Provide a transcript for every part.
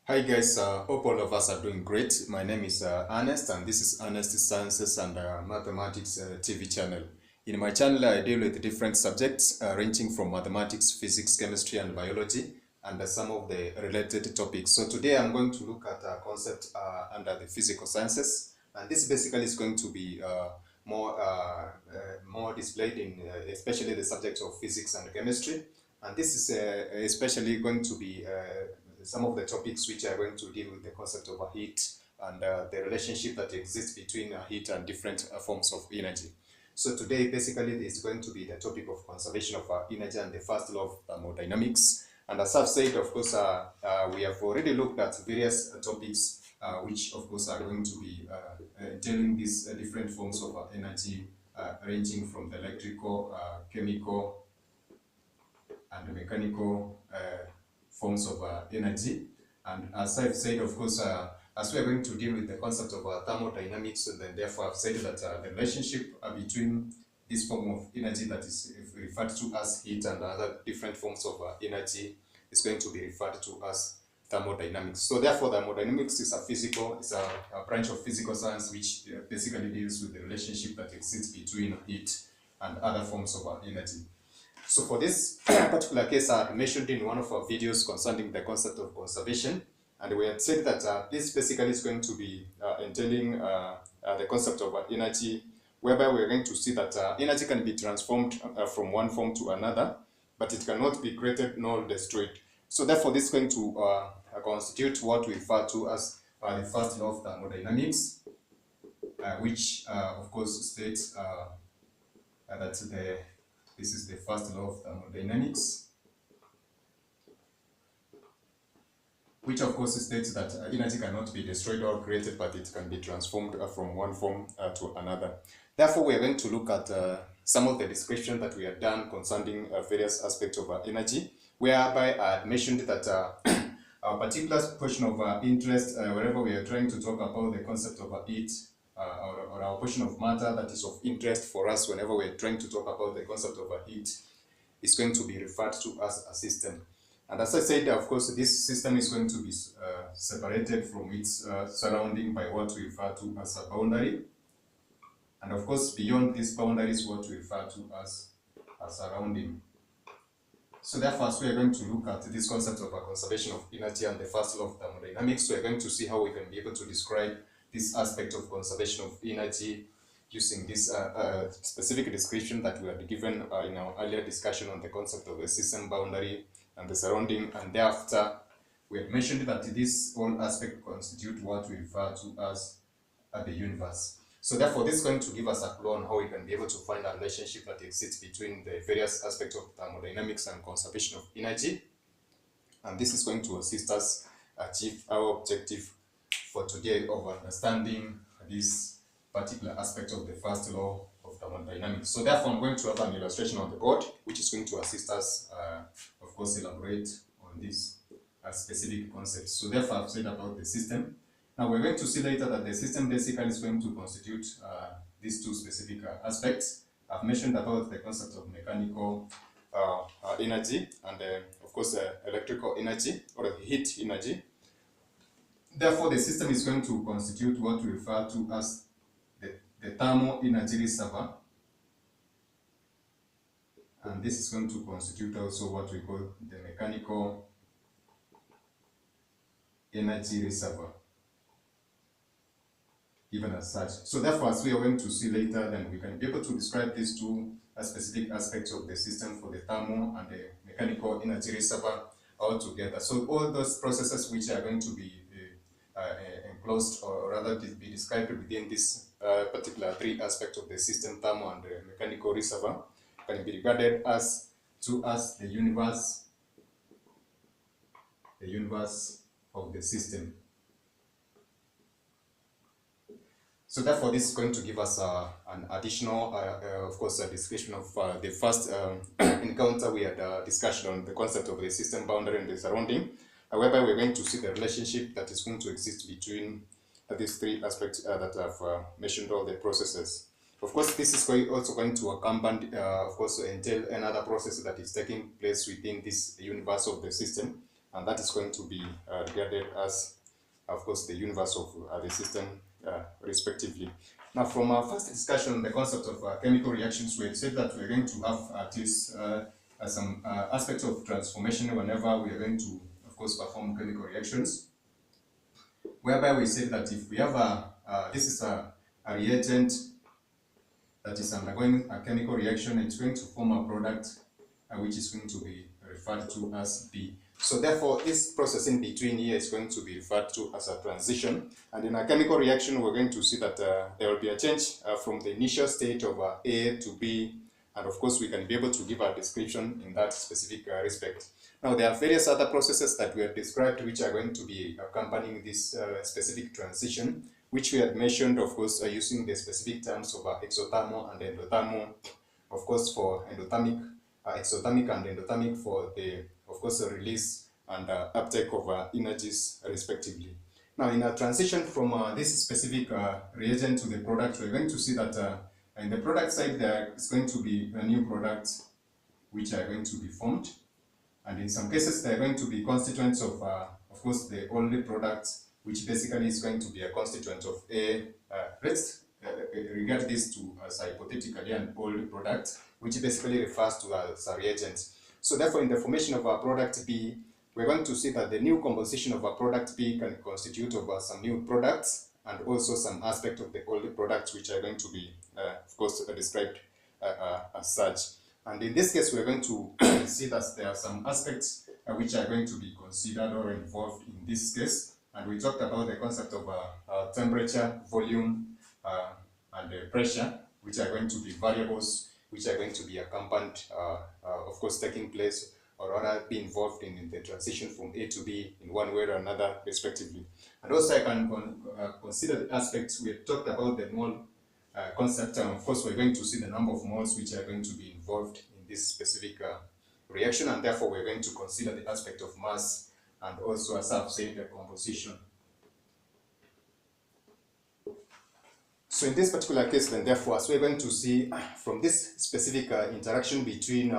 Hi guys, hope all of us are doing great. My name is Ernest and this is Ernest Sciences and Mathematics TV channel. In my channel I deal with different subjects ranging from mathematics, physics, chemistry and biology and some of the related topics. So today I'm going to look at a concept under the physical sciences, and this basically is going to be more displayed in especially the subjects of physics and chemistry, and this is especially going to be some of the topics which are going to deal with the concept of heat and the relationship that exists between heat and different forms of energy. So today basically is going to be the topic of conservation of energy and the first law of thermodynamics. And as I've said, of course, we have already looked at various topics which of course are going to be telling these different forms of energy ranging from the electrical, chemical and mechanical forms of energy. And as I've said, of course, as we are going to deal with the concept of thermodynamics, and then therefore I've said that the relationship between this form of energy that is referred to as heat and other different forms of energy is going to be referred to as thermodynamics. So therefore thermodynamics is a branch of physical science which basically deals with the relationship that exists between heat and other forms of energy. So for this particular case, I mentioned in one of our videos concerning the concept of conservation, and we had said that this basically is going to be entailing the concept of energy, whereby we're going to see that energy can be transformed from one form to another, but it cannot be created nor destroyed. So therefore, this is going to constitute what we refer to as the first law of thermodynamics, which of course states that this is the first law of thermodynamics, which of course states that energy cannot be destroyed or created, but it can be transformed from one form to another. Therefore, we are going to look at some of the description that we have done concerning various aspects of energy, whereby I had mentioned that a particular portion of interest, wherever we are trying to talk about the concept of heat, or our portion of matter that is of interest for us whenever we're trying to talk about the concept of heat, is going to be referred to as a system. And as I said, of course, this system is going to be separated from its surrounding by what we refer to as a boundary. And of course, beyond this boundary is what we refer to as a surrounding. So therefore, as we are going to look at this concept of a conservation of energy and the first law of thermodynamics, we are going to see how we can be able to describe this aspect of conservation of energy using this specific description that we had given in our earlier discussion on the concept of the system boundary and the surrounding. And thereafter, we had mentioned that this whole aspect constitutes what we refer to as the universe. So therefore, this is going to give us a clue on how we can be able to find a relationship that exists between the various aspects of thermodynamics and conservation of energy. And this is going to assist us achieve our objective for today of understanding this particular aspect of the first law of thermodynamics. So therefore, I'm going to have an illustration on the board, which is going to assist us, of course, elaborate on this specific concept. So therefore, I've said about the system. Now we're going to see later that the system basically is going to constitute these two specific aspects. I've mentioned about the concept of mechanical energy and of course electrical energy or heat energy. Therefore, the system is going to constitute what we refer to as the thermal energy reservoir, and this is going to constitute also what we call the mechanical energy reservoir, given as such. So therefore, as we are going to see later, then we can be able to describe these two specific aspects of the system for the thermal and the mechanical energy reservoir all together. So all those processes which are going to be enclosed or rather be described within this particular three aspects of the system, thermal and mechanical reservoir, can be regarded as the universe of the system. So therefore, this is going to give us an additional, of course, a description of the first encounter we had discussion on the concept of the system boundary and the surrounding, whereby we're going to see the relationship that is going to exist between these three aspects that I've mentioned, all the processes. Of course, this is also going to accompany, of course, entail another process that is taking place within this universe of the system, and that is going to be regarded as, of course, the universe of the system respectively. Now, from our first discussion on the concept of chemical reactions, we had said that we're going to have at least some aspect of transformation whenever we are going to, of course, perform chemical reactions, whereby we said that if we have this is a reagent that is undergoing a chemical reaction, it's going to form a product which is going to be referred to as B. So therefore, this process in between here is going to be referred to as a transition. And in a chemical reaction, we're going to see that there will be a change from the initial state of A to B. And of course, we can be able to give a description in that specific respect. Now, there are various other processes that we have described which are going to be accompanying this specific transition, which we had mentioned, of course, using the specific terms of exothermal and endothermal, of course, for endothermic, exothermic and endothermic for the, of course, release and uptake of energies respectively. Now, in a transition from this specific reagent to the product, we're going to see that in the product side, there is going to be a new product which are going to be formed. And in some cases, they're going to be constituents of course, the only product, which basically is going to be a constituent of A. Let's regard this to as hypothetically an old product, which basically refers to as a reagent. So therefore, in the formation of our product B, we're going to see that the new composition of our product B can constitute of some new products and also some aspect of the old products, which are going to be, of course, described as such. And in this case, we're going to see that there are some aspects which are going to be considered or involved in this case. And we talked about the concept of temperature, volume, and pressure, which are going to be variables, which are going to be accompanied, of course, taking place or rather be involved in the transition from A to B in one way or another, respectively. And also I can consider the aspects. We have talked about the mole concept, and of course we're going to see the number of moles which are going to be involved in this specific reaction, and therefore we're going to consider the aspect of mass and also, as I've said, the composition. So in this particular case, then therefore, as we're going to see from this specific interaction between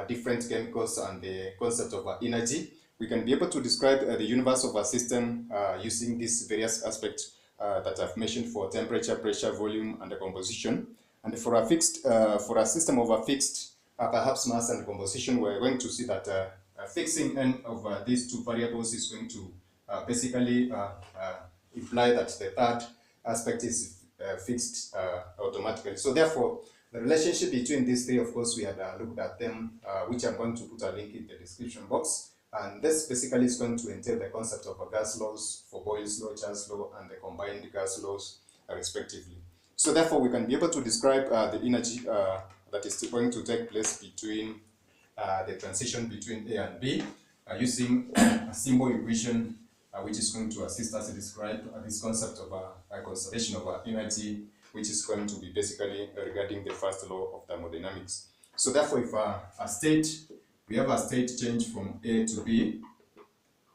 different chemicals and the concept of energy, we can be able to describe the universe of a system using these various aspects that I've mentioned for temperature, pressure, volume, and the composition. And for a fixed, for a system of a fixed, perhaps mass and composition, we're going to see that fixing n of these two variables is going to basically imply that the third aspect is fixed automatically. So therefore, the relationship between these three, of course, we had looked at them, which I'm going to put a link in the description box. And this basically is going to entail the concept of gas laws for Boyle's law, Charles law, and the combined gas laws, respectively. So therefore, we can be able to describe the energy that is going to take place between the transition between A and B using a symbol equation, which is going to assist us to describe this concept of conservation of energy, which is going to be basically regarding the first law of thermodynamics. So therefore, if we have a state change from A to B,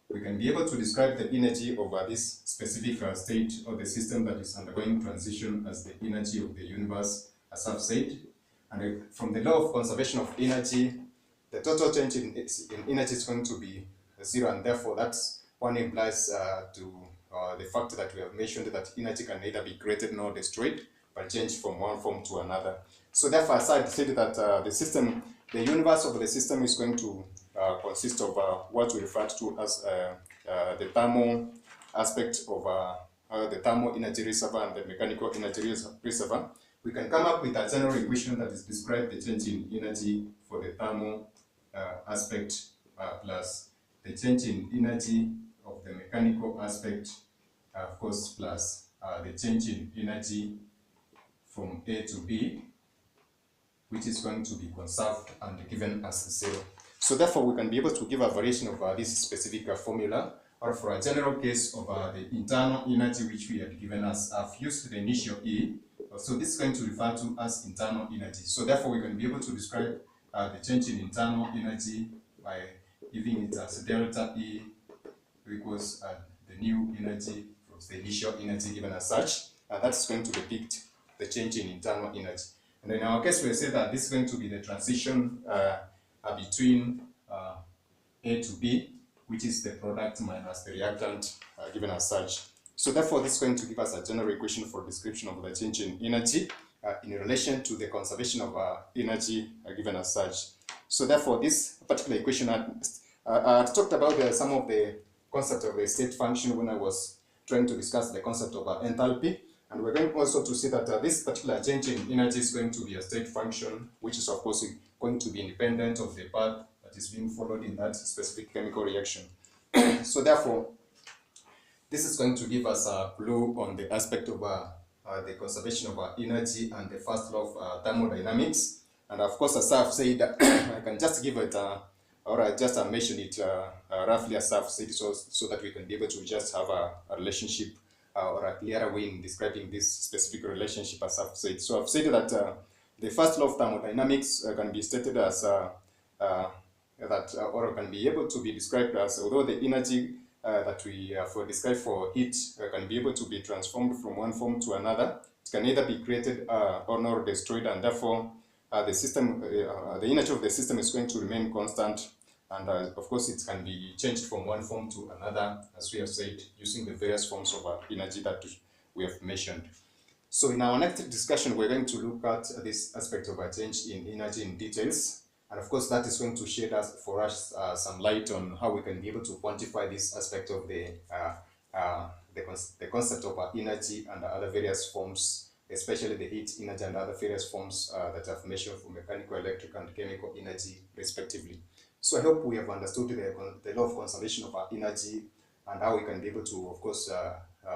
we can be able to describe the energy of this specific state of the system that is undergoing transition as the energy of the universe, as I've said. And from the law of conservation of energy, the total change in energy is going to be zero, and therefore that's one implies to the fact that we have mentioned that energy can neither be created nor destroyed, but change from one form to another. So therefore, as I said that the universe of the system is going to consist of what we refer to as the thermal aspect of the thermal energy reservoir and the mechanical energy reservoir. We can come up with a general equation that is describe the change in energy for the thermal aspect plus the change in energy of the mechanical aspect, of course, plus the change in energy from A to B, which is going to be conserved and given as zero. So therefore, we can be able to give a variation of this specific formula, or for a general case of the internal energy which we had given as, I've used the initial E, so this is going to refer to as internal energy. So therefore, we can be able to describe the change in internal energy by giving it as delta E equals the new energy from the initial energy given as such, and that's going to depict the change in internal energy. And in our case, we say that this is going to be the transition between A to B. which is the product minus the reactant given as such. So therefore, this is going to give us a general equation for description of the change in energy in relation to the conservation of energy given as such. So therefore, this particular equation, I talked about some of the concept of the state function when I was trying to discuss the concept of enthalpy. And we're going also to see that this particular change in energy is going to be a state function, which is of course going to be independent of the path that is being followed in that specific chemical reaction. So therefore, this is going to give us a clue on the aspect of the conservation of energy and the first law of thermodynamics. And of course, as I've said, I can just give it, or I just mention it roughly as I've said, so that we can be able to just have a relationship or a clearer way in describing this specific relationship as I've said. So I've said that the first law of thermodynamics can be stated as or can be able to be described as, although the energy that we describe for heat can be able to be transformed from one form to another. It can either be created or not destroyed, and therefore the system, the energy of the system is going to remain constant, and of course it can be changed from one form to another, as we have said, using the various forms of energy that we have mentioned. So in our next discussion, we're going to look at this aspect of a change in energy in details. And of course, that is going to shed for us some light on how we can be able to quantify this aspect of the concept of energy and other various forms, especially the heat energy and other various forms that I've mentioned for mechanical, electric, and chemical energy, respectively. So I hope we have understood the law of conservation of energy and how we can be able to, of course,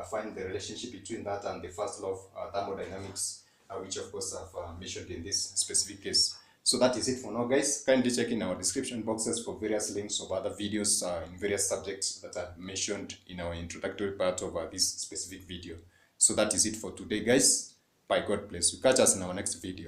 find the relationship between that and the first law of thermodynamics, which of course I've mentioned in this specific case. So that is it for now, guys. Kindly check in our description boxes for various links of other videos in various subjects that are mentioned in our introductory part of this specific video. So that is it for today, guys. Bye. God bless you. Catch us in our next video.